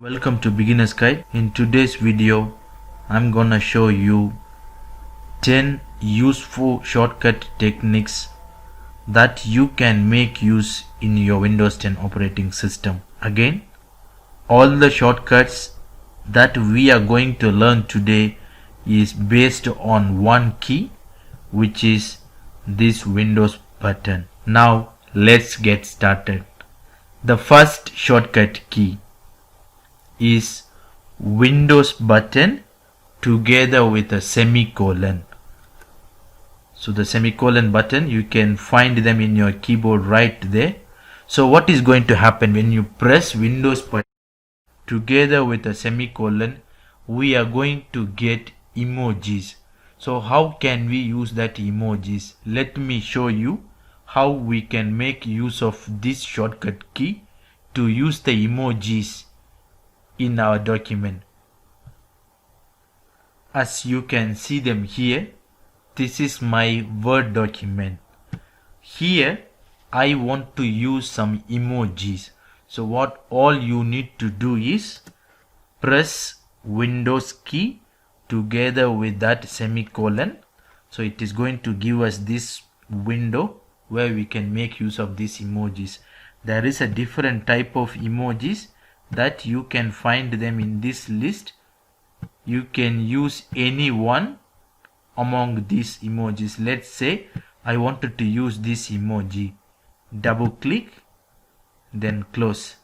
Welcome to Beginner's Guide. In today's video, I'm gonna show you 10 useful shortcut techniques that you can make use in your Windows 10 operating system. Again, all the shortcuts that we are going to learn today is based on one key, which is this Windows button. Now, let's get started. The first shortcut key is Windows button together with a semicolon. So the semicolon button, you can find them in your keyboard right there. So what is going to happen when you press Windows button together with a semicolon? We are going to get emojis. So how can we use that emojis? Let me show you how we can make use of this shortcut key to use the emojis in our document. As you can see them here, this is my Word document. Here I want to use some emojis. So what all you need to do is press Windows key together with that semicolon. So it is going to give us this window where we can make use of these emojis. There is a different type of emojis that you can find them in this list. You can use any one among these emojis. Let's say I wanted to use this emoji. Double click, then close.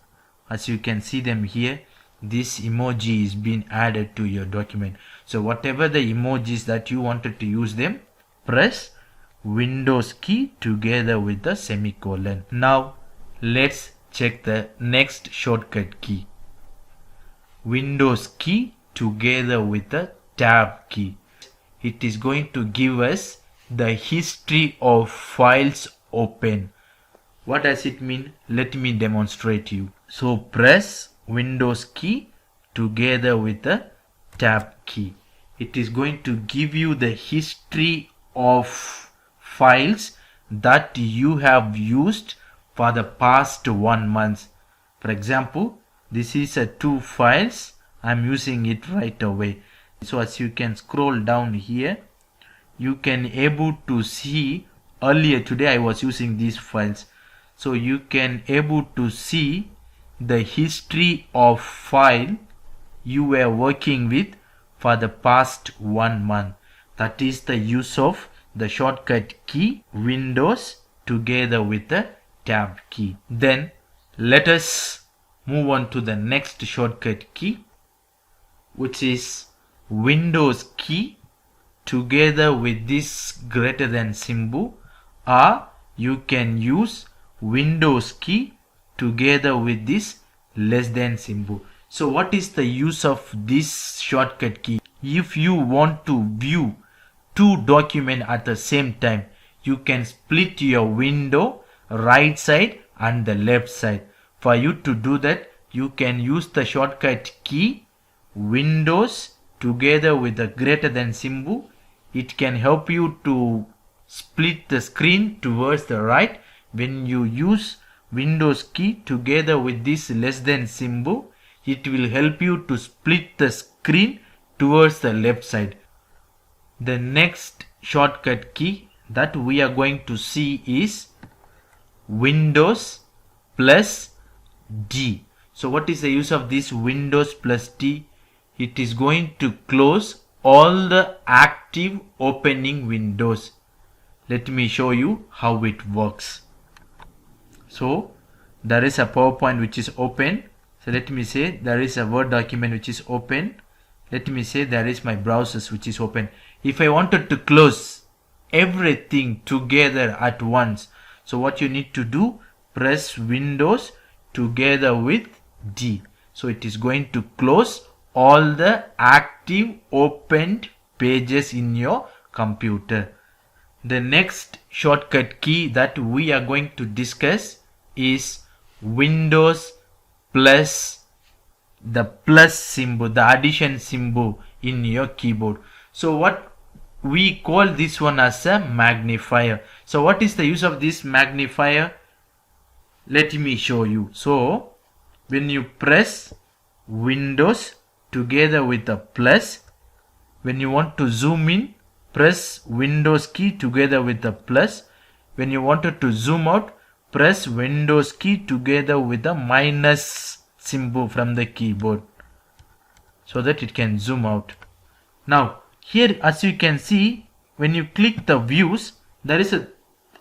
As you can see them here, this emoji is being added to your document. So whatever the emojis that you wanted to use them, press Windows key together with the semicolon. Now let's check the next shortcut key. Windows key together with the tab key. It is going to give us the history of files open. What does it mean? Let me demonstrate you. So press Windows key together with the tab key. It is going to give you the history of files that you have used for the past 1 month. For example, this is a 2 files. I'm using it right away. So as you can scroll down here, you can able to see earlier today I was using these files. So you can able to see the history of file you were working with for the past 1 month. That is the use of the shortcut key Windows together with the tab key. Then let us move on to the next shortcut key, which is Windows key together with this greater than symbol, or you can use Windows key together with this less than symbol. So what is the use of this shortcut key? If you want to view 2 documents at the same time, you can split your window right side and the left side. For you to do that, you can use the shortcut key Windows together with the greater than symbol. It can help you to split the screen towards the right. When you use Windows key together with this less than symbol, it will help you to split the screen towards the left side. The next shortcut key that we are going to see is Windows plus D. So what is the use of this Windows plus D? It is going to close all the active opening windows. Let me show you how it works. So there is a PowerPoint which is open. So let me say there is a Word document which is open. Let me say there is my browsers which is open. If I wanted to close everything together at once, so what you need to do, press Windows together with D. So it is going to close all the active opened pages in your computer. The next shortcut key that we are going to discuss is Windows plus the plus symbol, the addition symbol in your keyboard. So what we call this one as a magnifier. So what is the use of this magnifier? Let me show you. So when you press Windows together with the plus. When you want to zoom in, press Windows key together with the plus. When you wanted to zoom out, press Windows key together with the minus symbol from the keyboard so that it can zoom out. Now here, as you can see, when you click the views, there is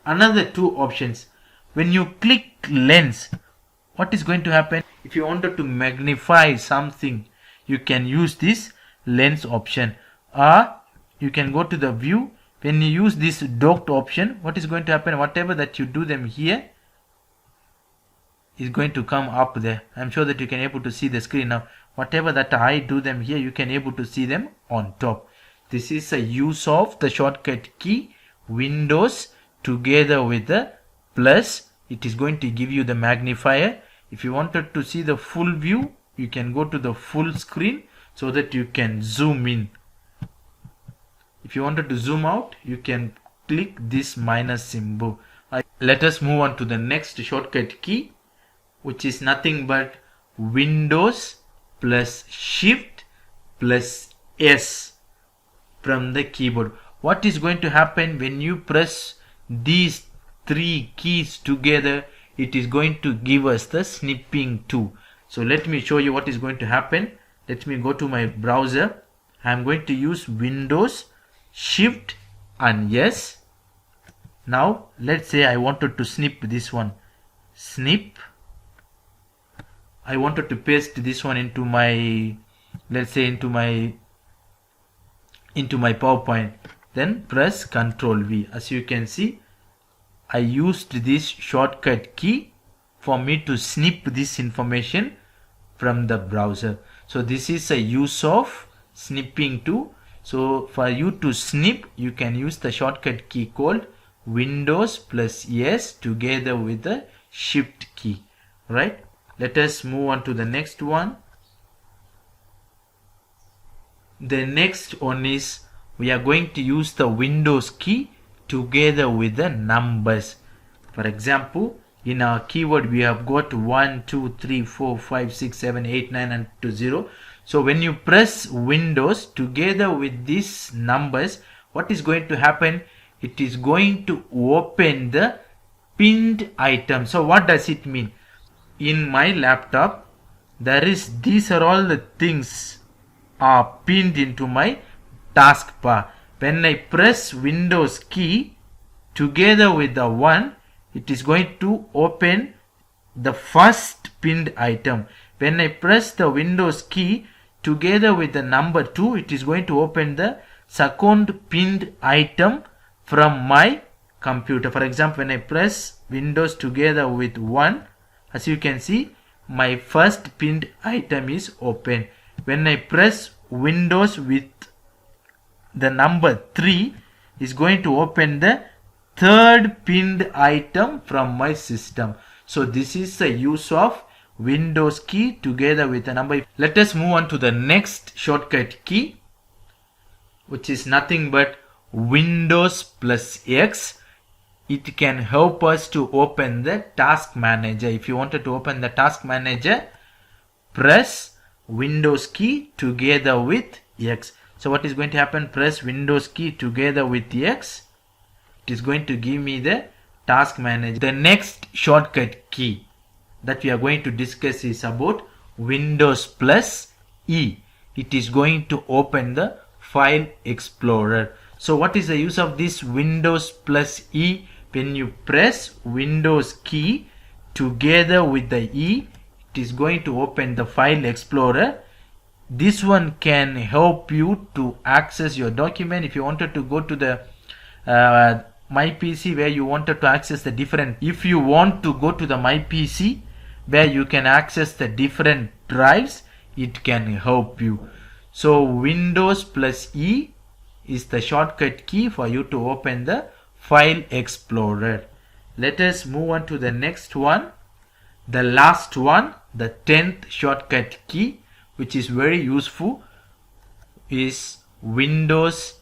another two options. When you click lens, what is going to happen? If you wanted to magnify something, you can use this lens option, or you can go to the view. When you use this docked option, what is going to happen? Whatever that you do them here is going to come up there. I'm sure that you can able to see the screen now. Whatever that I do them here, you can able to see them on top. This is a use of the shortcut key Windows together with the plus. It is going to give you the magnifier. If you wanted to see the full view, you can go to the full screen so that you can zoom in. If you wanted to zoom out, you can click this minus symbol. Let us move on to the next shortcut key, which is nothing but Windows plus Shift plus S from the keyboard. What is going to happen when you press these three keys together? It is going to give us the snipping tool. So let me show you what is going to happen. Let me go to my browser. I'm going to use Windows, Shift and S. Now let's say I wanted to snip this one. Snip. I wanted to paste this one into my, let's say into my PowerPoint. Then press Ctrl V. As you can see, I used this shortcut key for me to snip this information from the browser. So this is a use of snipping tool. So for you to snip, you can use the shortcut key called Windows plus S together with the Shift key. Right? Let us move on to the next one. The next one is we are going to use the Windows key together with the numbers. For example, in our keyword we have got 1, 2, 3, 4, 5, 6, 7, 8, 9 and to 0. So when you press Windows together with these numbers, what is going to happen? It is going to open the pinned item. So what does it mean? In my laptop, these are all the things are pinned into my taskbar. When I press Windows key together with the 1, it is going to open the first pinned item. When I press the Windows key together with the number 2, it is going to open the second pinned item from my computer. For example, when I press Windows together with 1, as you can see, my first pinned item is open. When I press Windows with the number 3, is going to open the third pinned item from my system. So this is the use of Windows key together with a number. Let us move on to the next shortcut key, which is nothing but Windows plus X. It can help us to open the task manager. If you wanted to open the task manager, press Windows key together with X. So what is going to happen? Press Windows key together with X. It is going to give me the task manager. The next shortcut key that we are going to discuss is about Windows plus E. It is going to open the File Explorer. So what is the use of this Windows plus E? When you press Windows key together with the E, it is going to open the File Explorer. This one can help you to access your document. If you wanted to go to the My PC where you wanted to access the different, if you want to go to the My PC where you can access the different drives, it can help you. So Windows plus E is the shortcut key for you to open the File Explorer. Let us move on to the next one. The last one, the 10th shortcut key, which is very useful, is Windows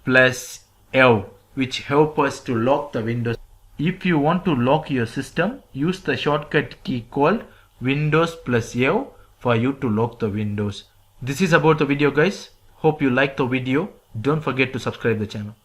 plus L, which help us to lock the Windows. If you want to lock your system, use the shortcut key called Windows plus L, for you to lock the windows. This is about the video, guys. Hope you like the video. Don't forget to subscribe the channel.